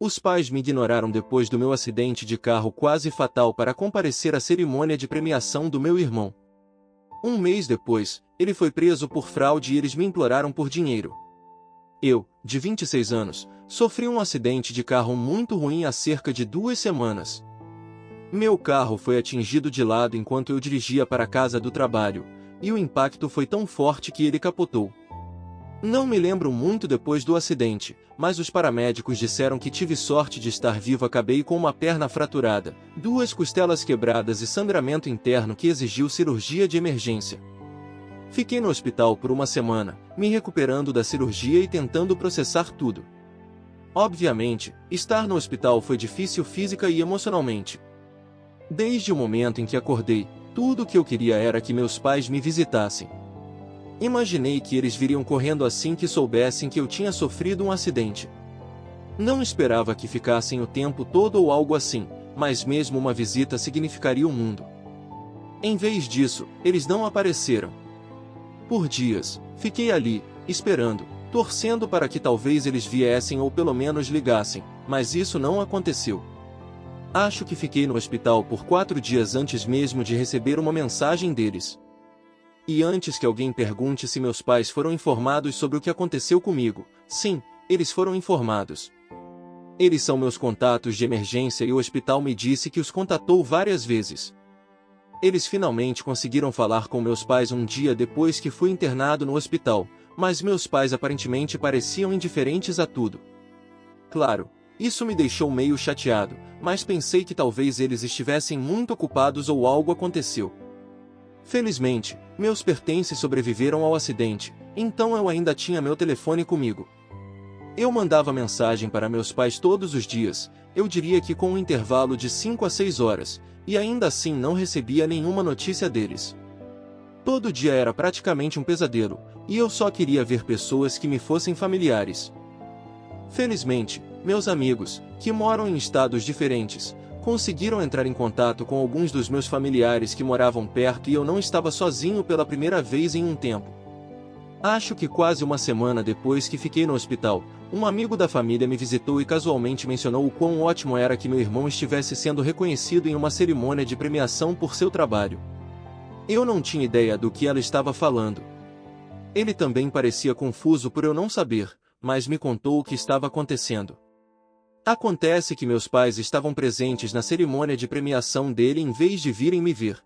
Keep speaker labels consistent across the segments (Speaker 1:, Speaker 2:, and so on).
Speaker 1: Os pais me ignoraram depois do meu acidente de carro quase fatal para comparecer à cerimônia de premiação do meu irmão. Um mês depois, ele foi preso por fraude e eles me imploraram por dinheiro. Eu, de 26 anos, sofri um acidente de carro muito ruim há cerca de 2 semanas. Meu carro foi atingido de lado enquanto eu dirigia para a casa do trabalho, e o impacto foi tão forte que ele capotou. Não me lembro muito depois do acidente, mas os paramédicos disseram que tive sorte de estar vivo. Acabei com uma perna fraturada, 2 costelas quebradas e sangramento interno que exigiu cirurgia de emergência. Fiquei no hospital por uma semana, me recuperando da cirurgia e tentando processar tudo. Obviamente, estar no hospital foi difícil física e emocionalmente. Desde o momento em que acordei, tudo o que eu queria era que meus pais me visitassem. Imaginei que eles viriam correndo assim que soubessem que eu tinha sofrido um acidente. Não esperava que ficassem o tempo todo ou algo assim, mas mesmo uma visita significaria o mundo. Em vez disso, eles não apareceram. Por dias, fiquei ali, esperando, torcendo para que talvez eles viessem ou pelo menos ligassem, mas isso não aconteceu. Acho que fiquei no hospital por 4 dias antes mesmo de receber uma mensagem deles. E antes que alguém pergunte se meus pais foram informados sobre o que aconteceu comigo, sim, eles foram informados. Eles são meus contatos de emergência e o hospital me disse que os contatou várias vezes. Eles finalmente conseguiram falar com meus pais um dia depois que fui internado no hospital, mas meus pais aparentemente pareciam indiferentes a tudo. Claro, isso me deixou meio chateado, mas pensei que talvez eles estivessem muito ocupados ou algo aconteceu. Felizmente, meus pertences sobreviveram ao acidente, então eu ainda tinha meu telefone comigo. Eu mandava mensagem para meus pais todos os dias, eu diria que com um intervalo de 5 a 6 horas, e ainda assim não recebia nenhuma notícia deles. Todo dia era praticamente um pesadelo, e eu só queria ver pessoas que me fossem familiares. Felizmente, meus amigos, que moram em estados diferentes, conseguiram entrar em contato com alguns dos meus familiares que moravam perto e eu não estava sozinho pela primeira vez em um tempo. Acho que quase uma semana depois que fiquei no hospital, um amigo da família me visitou e casualmente mencionou o quão ótimo era que meu irmão estivesse sendo reconhecido em uma cerimônia de premiação por seu trabalho. Eu não tinha ideia do que ela estava falando. Ele também parecia confuso por eu não saber, mas me contou o que estava acontecendo. Acontece que meus pais estavam presentes na cerimônia de premiação dele em vez de virem me ver.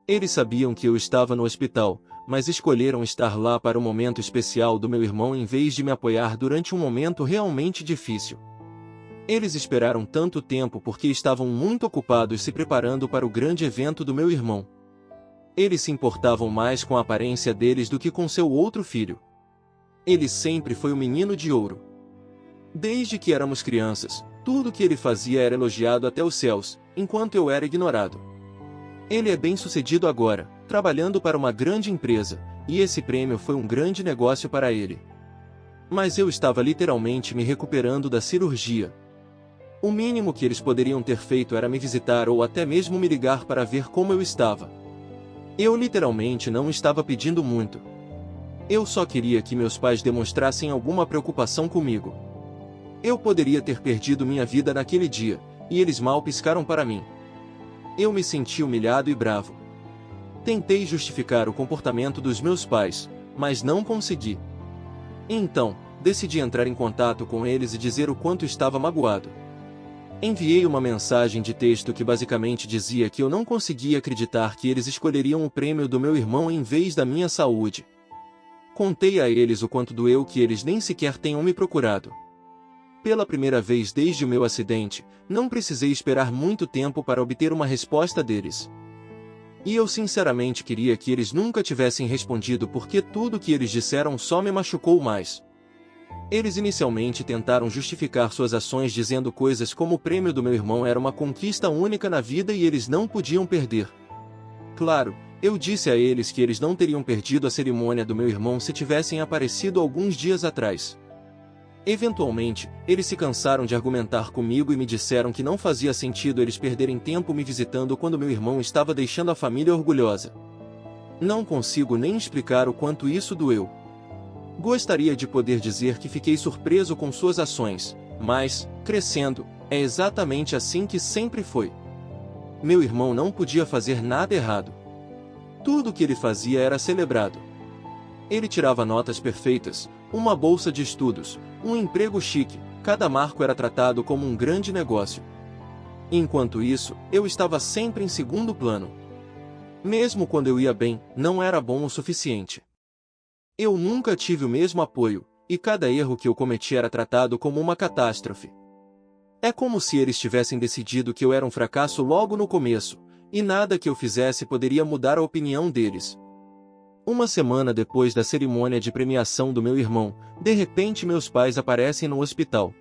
Speaker 1: Eles sabiam que eu estava no hospital, mas escolheram estar lá para o momento especial do meu irmão em vez de me apoiar durante um momento realmente difícil. Eles esperaram tanto tempo porque estavam muito ocupados se preparando para o grande evento do meu irmão. Eles se importavam mais com a aparência deles do que com seu outro filho. Ele sempre foi o menino de ouro. Desde que éramos crianças, tudo o que ele fazia era elogiado até os céus, enquanto eu era ignorado. Ele é bem-sucedido agora, trabalhando para uma grande empresa, e esse prêmio foi um grande negócio para ele. Mas eu estava literalmente me recuperando da cirurgia. O mínimo que eles poderiam ter feito era me visitar ou até mesmo me ligar para ver como eu estava. Eu literalmente não estava pedindo muito. Eu só queria que meus pais demonstrassem alguma preocupação comigo. Eu poderia ter perdido minha vida naquele dia, e eles mal piscaram para mim. Eu me senti humilhado e bravo. Tentei justificar o comportamento dos meus pais, mas não consegui. Então, decidi entrar em contato com eles e dizer o quanto estava magoado. Enviei uma mensagem de texto que basicamente dizia que eu não conseguia acreditar que eles escolheriam o prêmio do meu irmão em vez da minha saúde. Contei a eles o quanto doeu que eles nem sequer tenham me procurado. Pela primeira vez desde o meu acidente, não precisei esperar muito tempo para obter uma resposta deles. E eu sinceramente queria que eles nunca tivessem respondido porque tudo que eles disseram só me machucou mais. Eles inicialmente tentaram justificar suas ações dizendo coisas como o prêmio do meu irmão era uma conquista única na vida e eles não podiam perder. Claro, eu disse a eles que eles não teriam perdido a cerimônia do meu irmão se tivessem aparecido alguns dias atrás. Eventualmente, eles se cansaram de argumentar comigo e me disseram que não fazia sentido eles perderem tempo me visitando quando meu irmão estava deixando a família orgulhosa. Não consigo nem explicar o quanto isso doeu. Gostaria de poder dizer que fiquei surpreso com suas ações, Mas, crescendo, é exatamente assim que sempre foi. Meu irmão não podia fazer nada errado. Tudo o que ele fazia era celebrado. Ele tirava notas perfeitas, uma bolsa de estudos, um emprego chique, cada marco era tratado como um grande negócio. Enquanto isso, eu estava sempre em segundo plano. Mesmo quando eu ia bem, não era bom o suficiente. Eu nunca tive o mesmo apoio, e cada erro que eu cometi era tratado como uma catástrofe. É como se eles tivessem decidido que eu era um fracasso logo no começo, e nada que eu fizesse poderia mudar a opinião deles. Uma semana depois da cerimônia de premiação do meu irmão, de repente meus pais aparecem no hospital.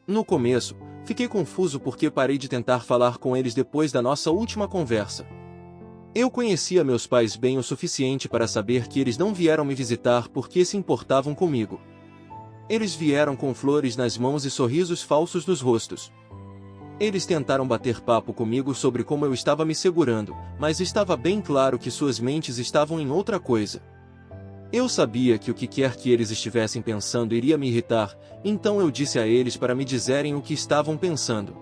Speaker 1: No começo, fiquei confuso porque parei de tentar falar com eles depois da nossa última conversa. Eu conhecia meus pais bem o suficiente para saber que eles não vieram me visitar porque se importavam comigo. Eles vieram com flores nas mãos e sorrisos falsos nos rostos. Eles tentaram bater papo comigo sobre como eu estava me segurando, mas estava bem claro que suas mentes estavam em outra coisa. Eu sabia que o que quer que eles estivessem pensando iria me irritar, então eu disse a eles para me dizerem o que estavam pensando.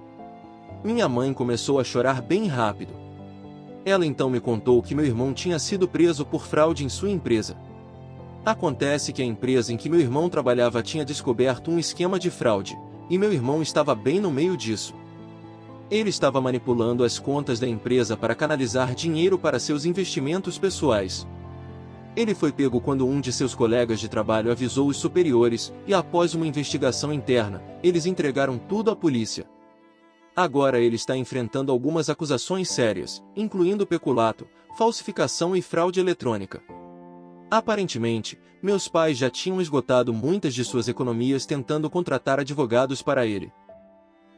Speaker 1: Minha mãe começou a chorar bem rápido. Ela então me contou que meu irmão tinha sido preso por fraude em sua empresa. Acontece que a empresa em que meu irmão trabalhava tinha descoberto um esquema de fraude, e meu irmão estava bem no meio disso. Ele estava manipulando as contas da empresa para canalizar dinheiro para seus investimentos pessoais. Ele foi pego quando um de seus colegas de trabalho avisou os superiores, e após uma investigação interna, eles entregaram tudo à polícia. Agora ele está enfrentando algumas acusações sérias, incluindo peculato, falsificação e fraude eletrônica. Aparentemente, meus pais já tinham esgotado muitas de suas economias tentando contratar advogados para ele.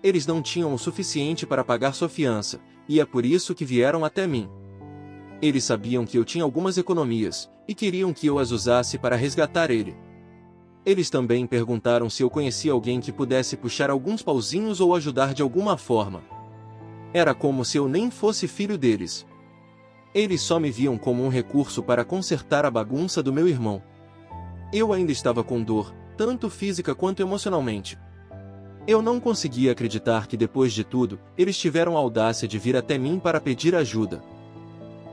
Speaker 1: Eles não tinham o suficiente para pagar sua fiança, e é por isso que vieram até mim. Eles sabiam que eu tinha algumas economias, e queriam que eu as usasse para resgatar ele. Eles também perguntaram se eu conhecia alguém que pudesse puxar alguns pauzinhos ou ajudar de alguma forma. Era como se eu nem fosse filho deles. Eles só me viam como um recurso para consertar a bagunça do meu irmão. Eu ainda estava com dor, tanto física quanto emocionalmente. Eu não conseguia acreditar que depois de tudo, eles tiveram a audácia de vir até mim para pedir ajuda.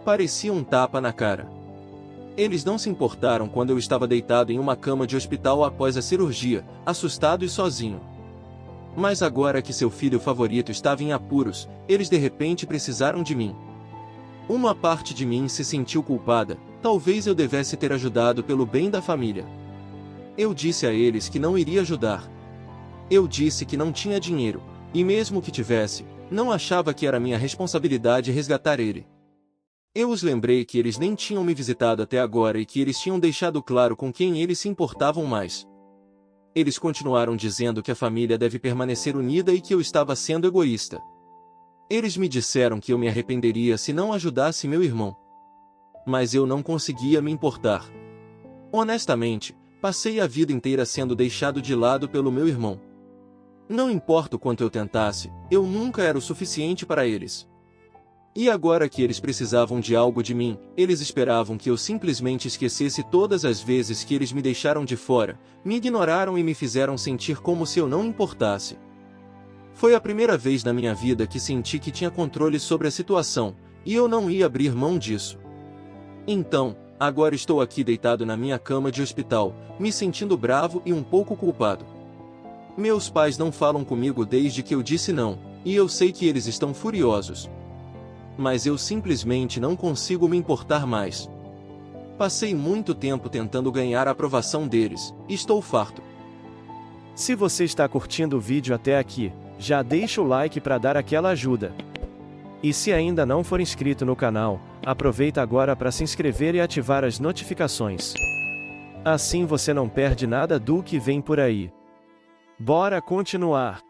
Speaker 1: Parecia um tapa na cara. Eles não se importaram quando eu estava deitado em uma cama de hospital após a cirurgia, assustado e sozinho. Mas agora que seu filho favorito estava em apuros, eles de repente precisaram de mim. Uma parte de mim se sentiu culpada, talvez eu devesse ter ajudado pelo bem da família. Eu disse a eles que não iria ajudar. Eu disse que não tinha dinheiro, e mesmo que tivesse, não achava que era minha responsabilidade resgatar ele. Eu os lembrei que eles nem tinham me visitado até agora e que eles tinham deixado claro com quem eles se importavam mais. Eles continuaram dizendo que a família deve permanecer unida e que eu estava sendo egoísta. Eles me disseram que eu me arrependeria se não ajudasse meu irmão. Mas eu não conseguia me importar. Honestamente, passei a vida inteira sendo deixado de lado pelo meu irmão. Não importa o quanto eu tentasse, eu nunca era o suficiente para eles. E agora que eles precisavam de algo de mim, eles esperavam que eu simplesmente esquecesse todas as vezes que eles me deixaram de fora, me ignoraram e me fizeram sentir como se eu não importasse. Foi a primeira vez na minha vida que senti que tinha controle sobre a situação, e eu não ia abrir mão disso. Então, agora estou aqui deitado na minha cama de hospital, me sentindo bravo e um pouco culpado. Meus pais não falam comigo desde que eu disse não, e eu sei que eles estão furiosos. Mas eu simplesmente não consigo me importar mais. Passei muito tempo tentando ganhar a aprovação deles, e estou farto.
Speaker 2: Se você está curtindo o vídeo até aqui, já deixa o like para dar aquela ajuda. E se ainda não for inscrito no canal, aproveita agora para se inscrever e ativar as notificações. Assim você não perde nada do que vem por aí. Bora continuar.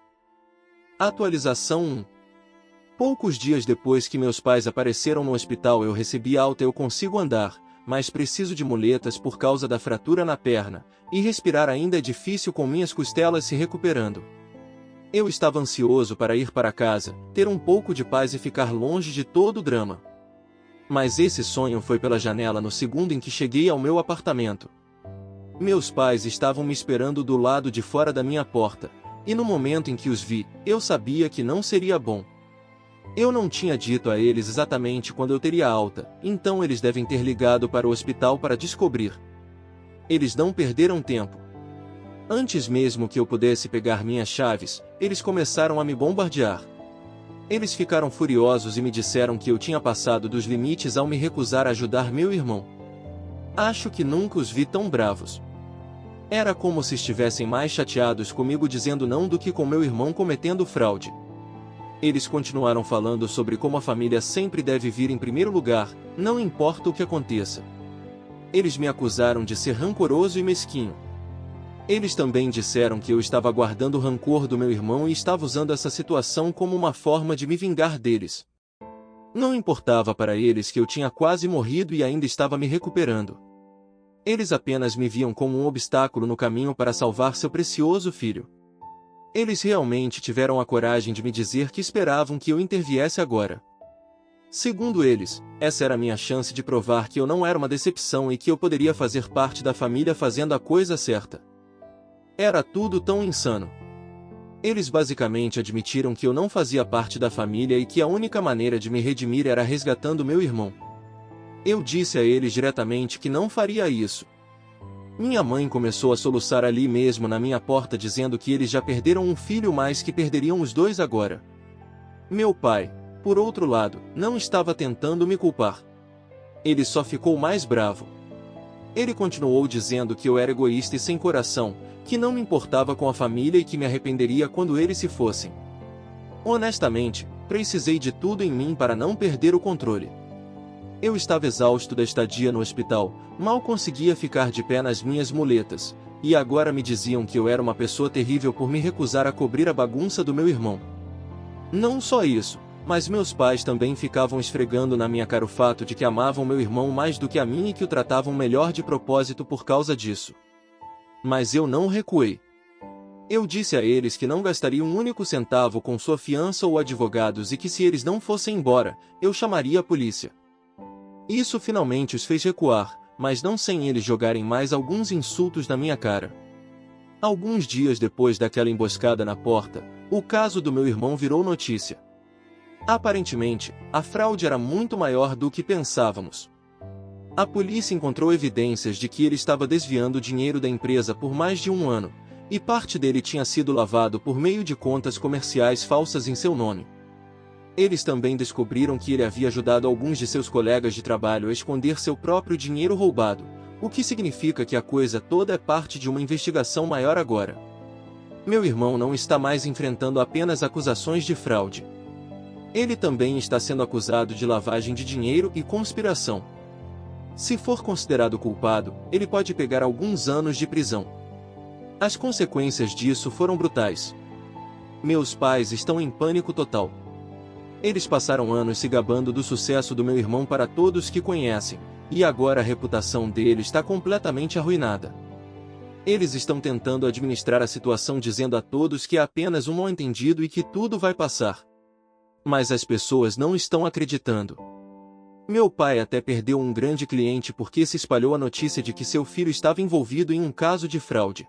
Speaker 1: Atualização 1. Poucos dias depois que meus pais apareceram no hospital eu recebi alta. Eu consigo andar, mas preciso de muletas por causa da fratura na perna, e respirar ainda é difícil com minhas costelas se recuperando. Eu estava ansioso para ir para casa, ter um pouco de paz e ficar longe de todo o drama. Mas esse sonho foi pela janela no segundo em que cheguei ao meu apartamento. Meus pais estavam me esperando do lado de fora da minha porta, e no momento em que os vi, eu sabia que não seria bom. Eu não tinha dito a eles exatamente quando eu teria alta, então eles devem ter ligado para o hospital para descobrir. Eles não perderam tempo. Antes mesmo que eu pudesse pegar minhas chaves, eles começaram a me bombardear. Eles ficaram furiosos e me disseram que eu tinha passado dos limites ao me recusar a ajudar meu irmão. Acho que nunca os vi tão bravos. Era como se estivessem mais chateados comigo dizendo não do que com meu irmão cometendo fraude. Eles continuaram falando sobre como a família sempre deve vir em primeiro lugar, não importa o que aconteça. Eles me acusaram de ser rancoroso e mesquinho. Eles também disseram que eu estava guardando o rancor do meu irmão e estava usando essa situação como uma forma de me vingar deles. Não importava para eles que eu tinha quase morrido e ainda estava me recuperando. Eles apenas me viam como um obstáculo no caminho para salvar seu precioso filho. Eles realmente tiveram a coragem de me dizer que esperavam que eu interviesse agora. Segundo eles, essa era a minha chance de provar que eu não era uma decepção e que eu poderia fazer parte da família fazendo a coisa certa. Era tudo tão insano. Eles basicamente admitiram que eu não fazia parte da família e que a única maneira de me redimir era resgatando meu irmão. Eu disse a eles diretamente que não faria isso. Minha mãe começou a soluçar ali mesmo na minha porta dizendo que eles já perderam um filho mais que perderiam os dois agora. Meu pai, por outro lado, não estava tentando me culpar. Ele só ficou mais bravo. Ele continuou dizendo que eu era egoísta e sem coração, que não me importava com a família e que me arrependeria quando eles se fossem. Honestamente, precisei de tudo em mim para não perder o controle. Eu estava exausto da estadia no hospital, mal conseguia ficar de pé nas minhas muletas, e agora me diziam que eu era uma pessoa terrível por me recusar a cobrir a bagunça do meu irmão. Não só isso, mas meus pais também ficavam esfregando na minha cara o fato de que amavam meu irmão mais do que a mim e que o tratavam melhor de propósito por causa disso. Mas eu não recuei. Eu disse a eles que não gastaria um único centavo com sua fiança ou advogados e que se eles não fossem embora, eu chamaria a polícia. Isso finalmente os fez recuar, mas não sem eles jogarem mais alguns insultos na minha cara. Alguns dias depois daquela emboscada na porta, o caso do meu irmão virou notícia. Aparentemente, a fraude era muito maior do que pensávamos. A polícia encontrou evidências de que ele estava desviando dinheiro da empresa por mais de um ano, e parte dele tinha sido lavado por meio de contas comerciais falsas em seu nome. Eles também descobriram que ele havia ajudado alguns de seus colegas de trabalho a esconder seu próprio dinheiro roubado, o que significa que a coisa toda é parte de uma investigação maior agora. Meu irmão não está mais enfrentando apenas acusações de fraude. Ele também está sendo acusado de lavagem de dinheiro e conspiração. Se for considerado culpado, ele pode pegar alguns anos de prisão. As consequências disso foram brutais. Meus pais estão em pânico total. Eles passaram anos se gabando do sucesso do meu irmão para todos que conhecem, e agora a reputação dele está completamente arruinada. Eles estão tentando administrar a situação dizendo a todos que é apenas um mal-entendido e que tudo vai passar. Mas as pessoas não estão acreditando. Meu pai até perdeu um grande cliente porque se espalhou a notícia de que seu filho estava envolvido em um caso de fraude.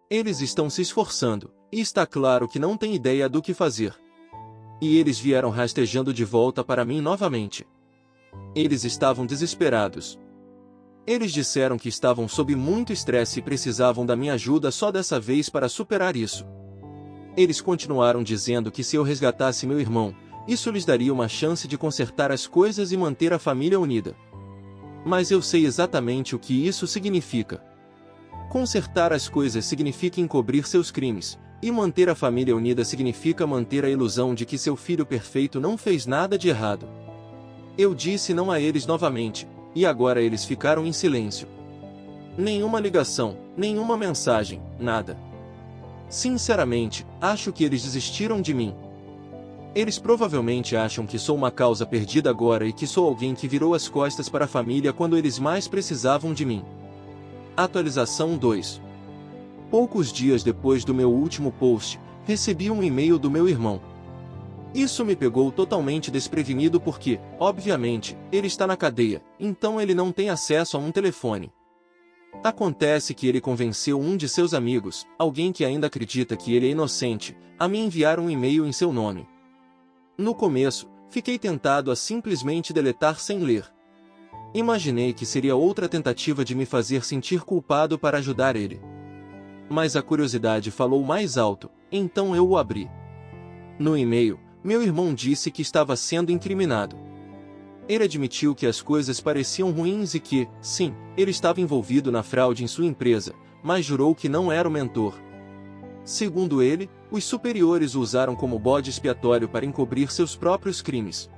Speaker 1: Eles estão se esforçando, e está claro que não têm ideia do que fazer. E eles vieram rastejando de volta para mim novamente. Eles estavam desesperados. Eles disseram que estavam sob muito estresse e precisavam da minha ajuda só dessa vez para superar isso. Eles continuaram dizendo que se eu resgatasse meu irmão, isso lhes daria uma chance de consertar as coisas e manter a família unida. Mas eu sei exatamente o que isso significa. Consertar as coisas significa encobrir seus crimes, e manter a família unida significa manter a ilusão de que seu filho perfeito não fez nada de errado. Eu disse não a eles novamente, e agora eles ficaram em silêncio. Nenhuma ligação, nenhuma mensagem, nada. Sinceramente, acho que eles desistiram de mim. Eles provavelmente acham que sou uma causa perdida agora e que sou alguém que virou as costas para a família quando eles mais precisavam de mim. Atualização 2. Poucos dias depois do meu último post, recebi um e-mail do meu irmão. Isso me pegou totalmente desprevenido porque, obviamente, ele está na cadeia, então ele não tem acesso a um telefone. Acontece que ele convenceu um de seus amigos, alguém que ainda acredita que ele é inocente, a me enviar um e-mail em seu nome. No começo, fiquei tentado a simplesmente deletar sem ler. Imaginei que seria outra tentativa de me fazer sentir culpado para ajudar ele. Mas a curiosidade falou mais alto, então eu o abri. No e-mail, meu irmão disse que estava sendo incriminado. Ele admitiu que as coisas pareciam ruins e que, sim, ele estava envolvido na fraude em sua empresa, mas jurou que não era o mentor. Segundo ele, os superiores o usaram como bode expiatório para encobrir seus próprios crimes.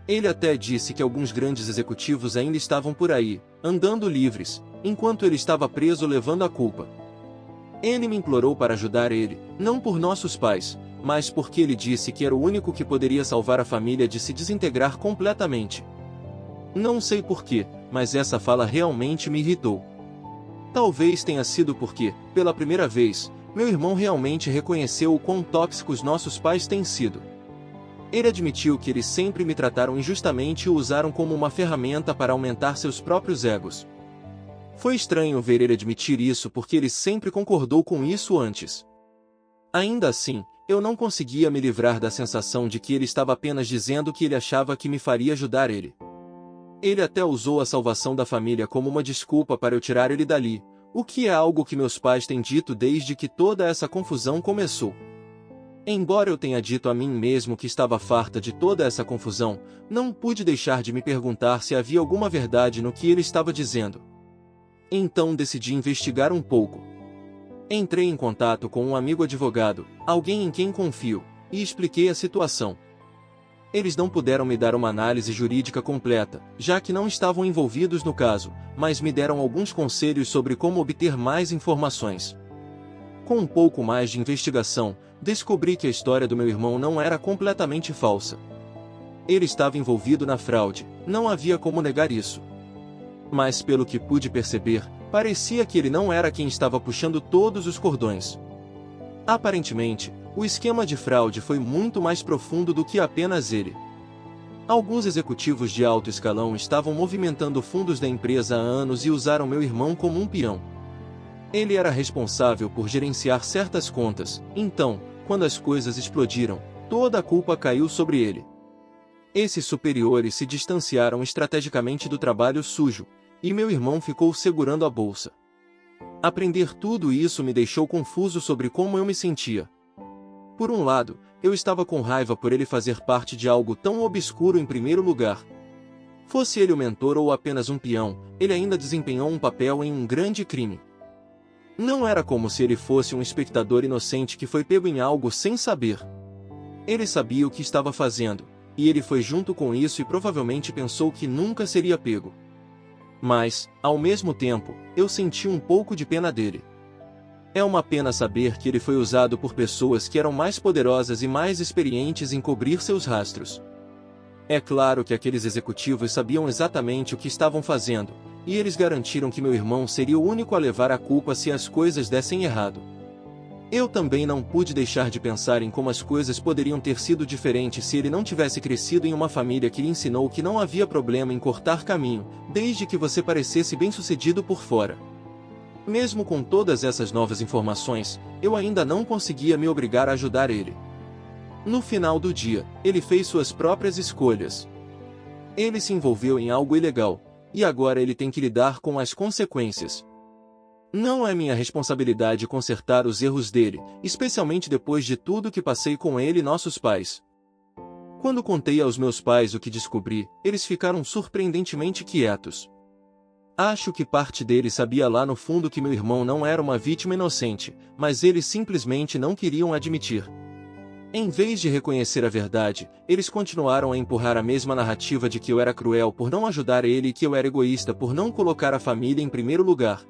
Speaker 1: Ele até disse que alguns grandes executivos ainda estavam por aí, andando livres, enquanto ele estava preso levando a culpa. Ele me implorou para ajudar ele, não por nossos pais, mas porque ele disse que era o único que poderia salvar a família de se desintegrar completamente. Não sei porquê, mas essa fala realmente me irritou. Talvez tenha sido porque, pela primeira vez, meu irmão realmente reconheceu o quão tóxicos nossos pais têm sido. Ele admitiu que eles sempre me trataram injustamente e o usaram como uma ferramenta para aumentar seus próprios egos. Foi estranho ver ele admitir isso porque ele sempre concordou com isso antes. Ainda assim, eu não conseguia me livrar da sensação de que ele estava apenas dizendo que ele achava que me faria ajudar ele. Ele até usou a salvação da família como uma desculpa para eu tirar ele dali, o que é algo que meus pais têm dito desde que toda essa confusão começou. Embora eu tenha dito a mim mesmo que estava farta de toda essa confusão, não pude deixar de me perguntar se havia alguma verdade no que ele estava dizendo. Então decidi investigar um pouco. Entrei em contato com um amigo advogado, alguém em quem confio, e expliquei a situação. Eles não puderam me dar uma análise jurídica completa, já que não estavam envolvidos no caso, mas me deram alguns conselhos sobre como obter mais informações. Com um pouco mais de investigação, descobri que a história do meu irmão não era completamente falsa. Ele estava envolvido na fraude, não havia como negar isso. Mas pelo que pude perceber, parecia que ele não era quem estava puxando todos os cordões. Aparentemente, o esquema de fraude foi muito mais profundo do que apenas ele. Alguns executivos de alto escalão estavam movimentando fundos da empresa há anos e usaram meu irmão como um peão. Ele era responsável por gerenciar certas contas, então, quando as coisas explodiram, toda a culpa caiu sobre ele. Esses superiores se distanciaram estrategicamente do trabalho sujo, e meu irmão ficou segurando a bolsa. Aprender tudo isso me deixou confuso sobre como eu me sentia. Por um lado, eu estava com raiva por ele fazer parte de algo tão obscuro em primeiro lugar. Fosse ele o mentor ou apenas um peão, ele ainda desempenhou um papel em um grande crime. Não era como se ele fosse um espectador inocente que foi pego em algo sem saber. Ele sabia o que estava fazendo, e ele foi junto com isso e provavelmente pensou que nunca seria pego. Mas, ao mesmo tempo, eu senti um pouco de pena dele. É uma pena saber que ele foi usado por pessoas que eram mais poderosas e mais experientes em cobrir seus rastros. É claro que aqueles executivos sabiam exatamente o que estavam fazendo, e eles garantiram que meu irmão seria o único a levar a culpa se as coisas dessem errado. Eu também não pude deixar de pensar em como as coisas poderiam ter sido diferentes se ele não tivesse crescido em uma família que lhe ensinou que não havia problema em cortar caminho, desde que você parecesse bem-sucedido por fora. Mesmo com todas essas novas informações, eu ainda não conseguia me obrigar a ajudar ele. No final do dia, ele fez suas próprias escolhas. Ele se envolveu em algo ilegal, e agora ele tem que lidar com as consequências. Não é minha responsabilidade consertar os erros dele, especialmente depois de tudo que passei com ele e nossos pais. Quando contei aos meus pais o que descobri, eles ficaram surpreendentemente quietos. Acho que parte deles sabia lá no fundo que meu irmão não era uma vítima inocente, mas eles simplesmente não queriam admitir. Em vez de reconhecer a verdade, eles continuaram a empurrar a mesma narrativa de que eu era cruel por não ajudar ele e que eu era egoísta por não colocar a família em primeiro lugar.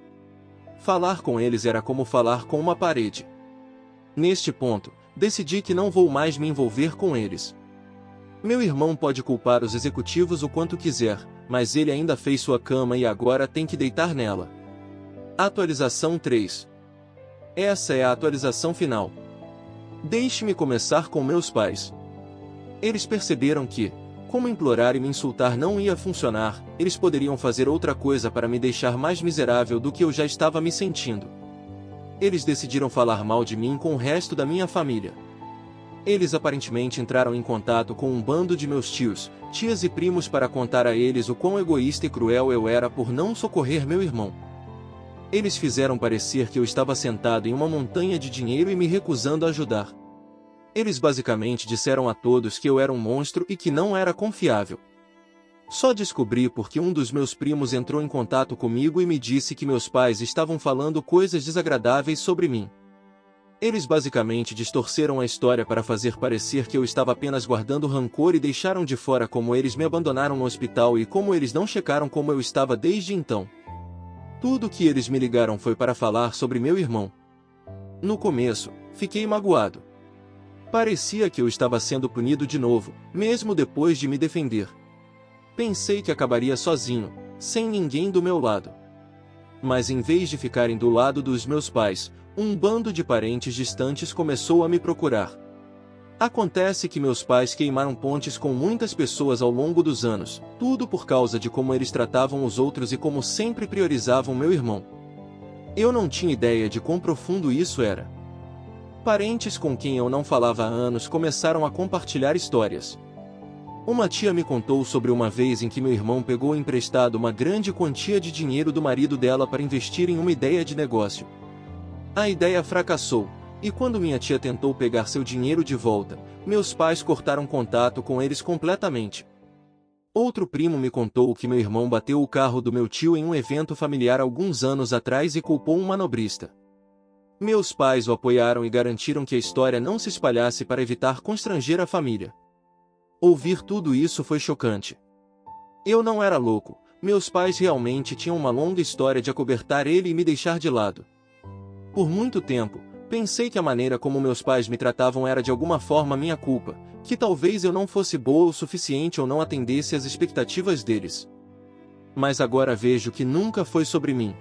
Speaker 1: Falar com eles era como falar com uma parede. Neste ponto, decidi que não vou mais me envolver com eles. Meu irmão pode culpar os executivos o quanto quiser, mas ele ainda fez sua cama e agora tem que deitar nela. Atualização 3. Essa é a atualização final. Deixe-me começar com meus pais. Eles perceberam que, Como implorar e me insultar não ia funcionar, eles poderiam fazer outra coisa para me deixar mais miserável do que eu já estava me sentindo. Eles decidiram falar mal de mim com o resto da minha família. Eles aparentemente entraram em contato com um bando de meus tios, tias e primos para contar a eles o quão egoísta e cruel eu era por não socorrer meu irmão. Eles fizeram parecer que eu estava sentado em uma montanha de dinheiro e me recusando a ajudar. Eles basicamente disseram a todos que eu era um monstro e que não era confiável. Só descobri porque um dos meus primos entrou em contato comigo e me disse que meus pais estavam falando coisas desagradáveis sobre mim. Eles basicamente distorceram a história para fazer parecer que eu estava apenas guardando rancor e deixaram de fora como eles me abandonaram no hospital e como eles não checaram como eu estava desde então. Tudo que eles me ligaram foi para falar sobre meu irmão. No começo, fiquei magoado. Parecia que eu estava sendo punido de novo, mesmo depois de me defender. Pensei que acabaria sozinho, sem ninguém do meu lado. Mas em vez de ficarem do lado dos meus pais, um bando de parentes distantes começou a me procurar. Acontece que meus pais queimaram pontes com muitas pessoas ao longo dos anos, tudo por causa de como eles tratavam os outros e como sempre priorizavam meu irmão. Eu não tinha ideia de quão profundo isso era. Parentes com quem eu não falava há anos começaram a compartilhar histórias. Uma tia me contou sobre uma vez em que meu irmão pegou emprestado uma grande quantia de dinheiro do marido dela para investir em uma ideia de negócio. A ideia fracassou, e quando minha tia tentou pegar seu dinheiro de volta, meus pais cortaram contato com eles completamente. Outro primo me contou que meu irmão bateu o carro do meu tio em um evento familiar alguns anos atrás e culpou um manobrista. Meus pais o apoiaram e garantiram que a história não se espalhasse para evitar constranger a família. Ouvir tudo isso foi chocante. Eu não era louco, meus pais realmente tinham uma longa história de acobertar ele e me deixar de lado. Por muito tempo, pensei que a maneira como meus pais me tratavam era de alguma forma minha culpa, que talvez eu não fosse boa o suficiente ou não atendesse às expectativas deles. Mas agora vejo que nunca foi sobre mim.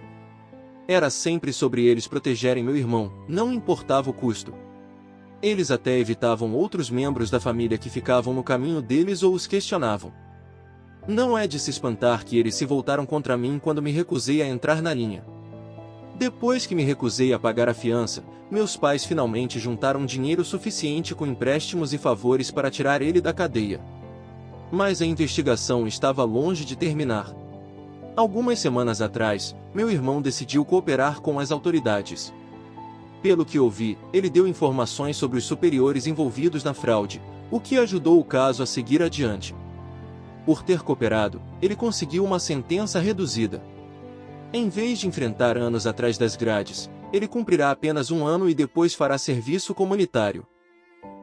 Speaker 1: Era sempre sobre eles protegerem meu irmão, não importava o custo. Eles até evitavam outros membros da família que ficavam no caminho deles ou os questionavam. Não é de se espantar que eles se voltaram contra mim quando me recusei a entrar na linha. Depois que me recusei a pagar a fiança, meus pais finalmente juntaram dinheiro suficiente com empréstimos e favores para tirar ele da cadeia. Mas a investigação estava longe de terminar. Algumas semanas atrás, meu irmão decidiu cooperar com as autoridades. Pelo que ouvi, ele deu informações sobre os superiores envolvidos na fraude, o que ajudou o caso a seguir adiante. Por ter cooperado, ele conseguiu uma sentença reduzida. Em vez de enfrentar anos atrás das grades, ele cumprirá apenas 1 ano e depois fará serviço comunitário.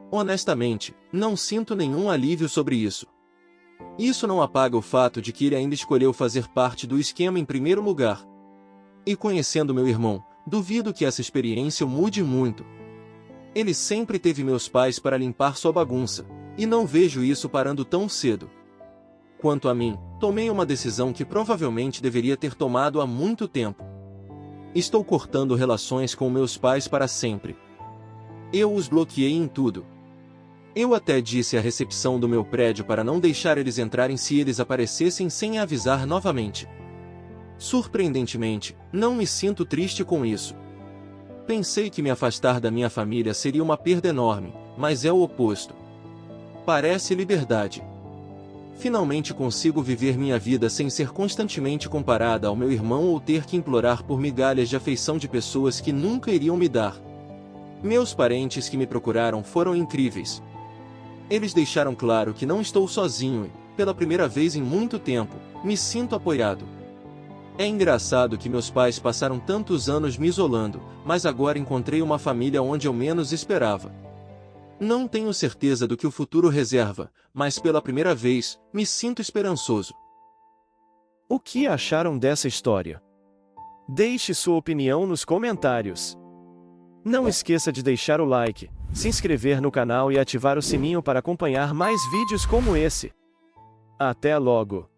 Speaker 1: Honestamente, não sinto nenhum alívio sobre isso. Isso não apaga o fato de que ele ainda escolheu fazer parte do esquema em primeiro lugar. E conhecendo meu irmão, duvido que essa experiência o mude muito. Ele sempre teve meus pais para limpar sua bagunça, e não vejo isso parando tão cedo. Quanto a mim, tomei uma decisão que provavelmente deveria ter tomado há muito tempo. Estou cortando relações com meus pais para sempre. Eu os bloqueei em tudo. Eu até disse à recepção do meu prédio para não deixar eles entrarem se eles aparecessem sem avisar novamente. Surpreendentemente, não me sinto triste com isso. Pensei que me afastar da minha família seria uma perda enorme, mas é o oposto. Parece liberdade. Finalmente consigo viver minha vida sem ser constantemente comparada ao meu irmão ou ter que implorar por migalhas de afeição de pessoas que nunca iriam me dar. Meus parentes que me procuraram foram incríveis. Eles deixaram claro que não estou sozinho e, pela primeira vez em muito tempo, me sinto apoiado. É engraçado que meus pais passaram tantos anos me isolando, mas agora encontrei uma família onde eu menos esperava. Não tenho certeza do que o futuro reserva, mas pela primeira vez, me sinto esperançoso.
Speaker 2: O que acharam dessa história? Deixe sua opinião nos comentários. Não esqueça de deixar o like, se inscrever no canal e ativar o sininho para acompanhar mais vídeos como esse. Até logo!